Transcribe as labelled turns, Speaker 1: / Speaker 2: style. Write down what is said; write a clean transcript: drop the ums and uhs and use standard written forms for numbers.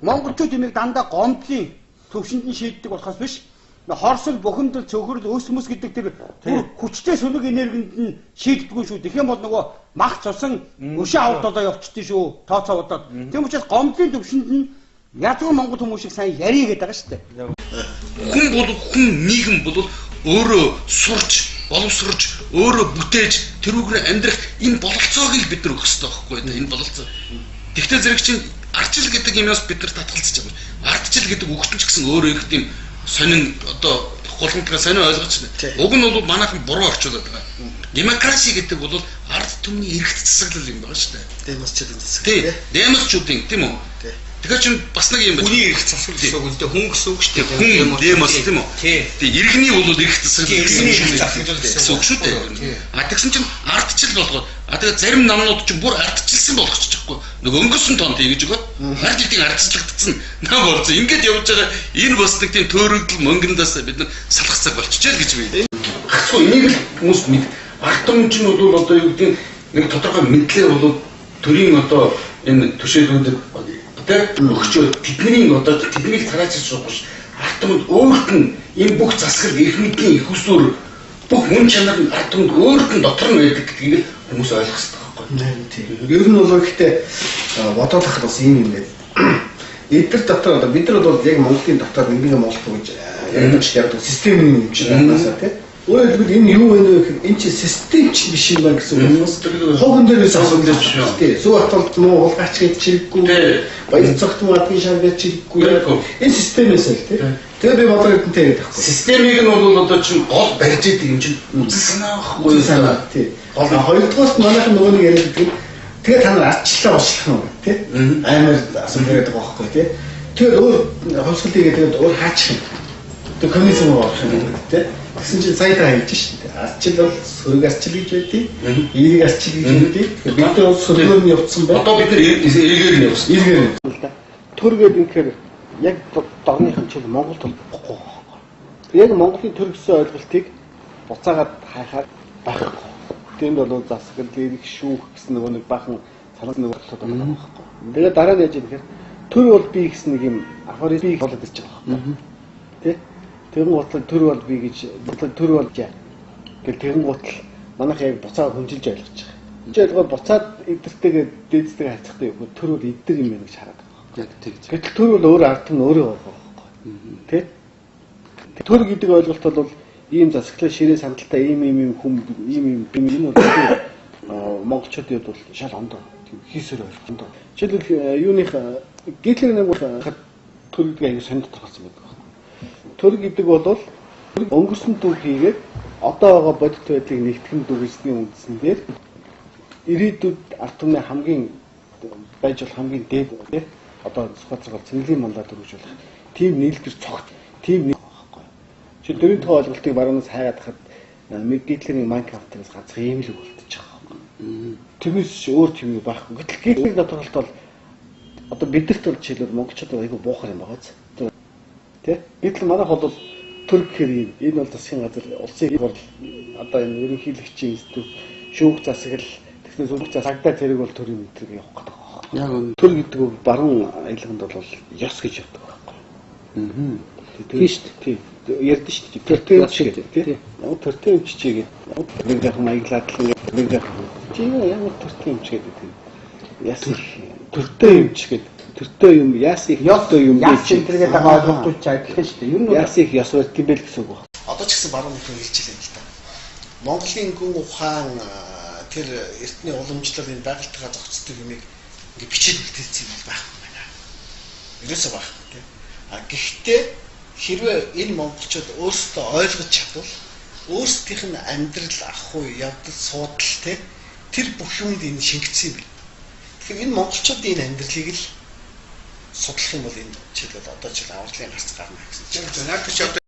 Speaker 1: монголчууд юмыг дандаа гомдлын төвшөнд нь шийддэг болохоос биш. Хорсол, бухимдал, цөхрөл, өс мөс гэдэг тэр хүчтэй сүнэг энергинд нь шийддэггүй шүү. Тэгэх юм бол нөгөө мах цусан өшөө авд одоо явчихдээ шүү. Тооцоо удаад. Тийм учраас гомдлын төвшөнд нь язгуу монгол хүмүүс шиг сайн ярий гэдэг байгаа шүү дээ.
Speaker 2: Хүн нийгэм бол өөрөө сурч, боловсрож, өөрөө бүтээж, тэрүүгээр амьдрах энэ бололцоог л бид нар өгөх хэрэгтэй байхгүй юу? Энэ бололцоо. Тэгтэл зэрэг чинь ардчил гэдэг юмас бид нар татгалзаж байгаа юм. Ардчил гэдэг үгтэн ч гэсэн өөрөө их тийм сонин одоо гулгамтгаа сонин ойлгож байна. Уг нь бол манайхан буруу орчуулад байгаа. Демокраси гэдэг бол ард түмний эрхт засаглал юм байна шүү дээ.
Speaker 3: Демосчуудын засаглал.
Speaker 2: Демосчуудын тийм үү? Тэгэхээр чинь бас нэг юм байна.
Speaker 3: Хүний эрх засаглал гэсэн үг л дээ. Хүн гэсэн үг шүү дээ.
Speaker 2: Хүн демос тийм үү? Тэг иргэний бол эрх засаглал гэсэн үг шүү дээ. А тэгсэн чинь ардчил болгоод тэгээ зарим намнууд чинь бүр ардчилсан болгочихгүй. Нөгөө өнгөрсөн тон тэгэж өгөө. Ард хэдийн ардчлагдсан нам болсон. Ингээд явж байгаа энэ бас нэг тийм төөрөгдөл мөнгөндөөс бид нар салах цаг болчихжээ гэж би. Хацгүй энийг л хүмүүс мэд. Ард түмэн чинь бол одоо юу гэдэг нэг тодорхой мэдлэр бол төрийн одоо энэ төшөөлөлдөд өгчөө тэдний одоо тэднийг тарааж суух биш. Ард түмэнд өөрт нь энэ бүх засаг эрх мэдлийн их усүр бүх мөн чанар нь ард түмэнд өөрт нь дотор нь байдаг гэдгийг хүмүүс ойлгох хэрэгтэй байхгүй.
Speaker 4: Ер нь бол ихтэй бодоод ахад бас юм байна. Эдгээр дотор одоо бид нар бол яг Монголын дотор нэг Монгол гэж ярьж ярьдаг системийн юм чинь байна тийм. Өөрөөр хэлбэл энэ юу вэ гэхээр энэ чинь систем ч биш юм байна гэсэн үг. Хогон дээрээс асууж байна. Тийм. Сүү хатгалт муу улгаач гэж чирэггүй. Баяр цогтмоо адгийн шар гэж чирэггүй. Энэ системээс л тийм. Тэгээ би бодоод энтэй яриад байхгүй.
Speaker 2: Системийг нь бол одоо чинь гол барьж идэг юм чинь үзэл санаа байхгүй
Speaker 4: санаа тийм. Хоёрдугаарт манайхан нөгөө нэг яриад байдаг. Тэгээ та нар ардчлалаа уучлах нь тийм. Амар асууж яриад байгаа байхгүй тийм. Тэгээд өөр хувьсгалыг тэгээд өөр хаачих юм. Тэгээ коммунизм болох юм тийм. Гэсэн чинь сая та хэлж шүү дээ. Ардчил бол сөрөг ардчил гэж байдгийг, эерэг ардчил гэж байдгийг. Бид нар сөргөөр нь явцсан байна.
Speaker 2: Одоо бид нар эргээр нь явсан.
Speaker 4: Эргээр нь. Төр гэдэг юм гэхээр яг дорныхан чинь Монголд болохгүй байхгүй. Яг Монголын төр гэсэн ойлголтыг буцаагаад хайхаар байхгүй. Тэнд бол засаг эрх шүүх гэсэн нөгөө нэг бахан санал нэг бодлоод байгаа байхгүй. Тэгээд дараа нь яаж юм гэхээр төр бол би гэсэн нэг юм афоризм болоод ирж байгаа байхгүй. Тэ? Тэгэн гутал төр бол би гэж төр болж яа. Гэл тэгэн гутал манайх яг буцаа хөнжилж ойлгож байгаа. Хөнжилж ойлгоод буцаад эдэртэйгээ дээдстэйгээ харьцахтай юм. Төр бол эдэр юм байна гэж хараад байгаа. Яг тэгж. Гэтэл төр бол өөр ард нь өөрөө байгаа байхгүй. Тэ? Төр гэдэг ойлголт бол ийм засаглал ширээ сандалтай ийм хүм ийм энэ бол монголчуудын бол шал ондоо хийсээр ойлгоно. Жишээлбэл юуных Гитлер нэг төр гэдэг аяг сонд тодорхойлсон байдаг. Төр гэдэг бол өнгөрсөн төв хийгээд одоо байгаа бодит байдлыг нэгтгэн дүгнэсний үндсэн дээр ирээдүйд ард түмний хамгийн байж бол хамгийн дээд тийм одоо цогцгол цэнгэлийн мандат өргөжүүлэх тийм нийлбэр цогт тийм нэг байхгүй. Чи дөрөв дэх ойлголтыг баруунаас хайгаад хахад Гитлерийн Майнкрафтээс ганц ийм л болтож байгаа байхгүй. Тэрнээс өөр тийм байхгүй. Гэтэл Гитлерийн тодорхойлт бол одоо бидэрт бол жишээлбэл монголчууд айгүй буухар юм байгаа зү. Тэ? Гэтэл манайх бол төр гэхээр энэ бол засгийн газар улсын одоо энэ ерөнхийлөгчийн институт шүүх засаглал тэгснээр шүүх засагдаа зэрэг бол төрийн мэдрэг явах гэдэг байна. Яг төр гэдэг үг баруун аялаганд бол ёс гэж явдаг байхгүй. Тийм шүү дээ. Тийм. Ярьдэн шүү дээ. Төртэй юм шиг тийм. Яг төртэй юм чичээгээд нэг дахин маяглаад л нэг дахин тийм яг төртэй юм чигээд тийм. Яс төртэй юм чигээд төртэй юм яас их ёстой юм
Speaker 1: яас центргээд байгаа ойлгохгүй ч адилхан шүү дээ. Ер нь
Speaker 4: яас их ёс барьд юм бэл гэсэн үг байна.
Speaker 3: Одоо ч гэсэн баруун бүхэн хэлж байгаа юм л та. Монголын гүн ухаан тэр эртний уламжлал энэ байгальтайгаа зохицдог юмыг ингээ бичиж үлдээсэн юм байхгүй байна. Ерөөсөө байхгүй тийм. А гэхдээ хэрвээ энэ монголчууд өөрсдөө ойлгож чадвал өөрсдийнх нь амьдрал ах уу явдал суудал тийм тэр бүх юмд энэ шингэсэн юм байна. Тэгэхээр энэ монголчуудын энэ амьдралыг л судлах юм бол энэ жишээлбэл одоо жишээл авралын гарц гарна гэсэн чинь.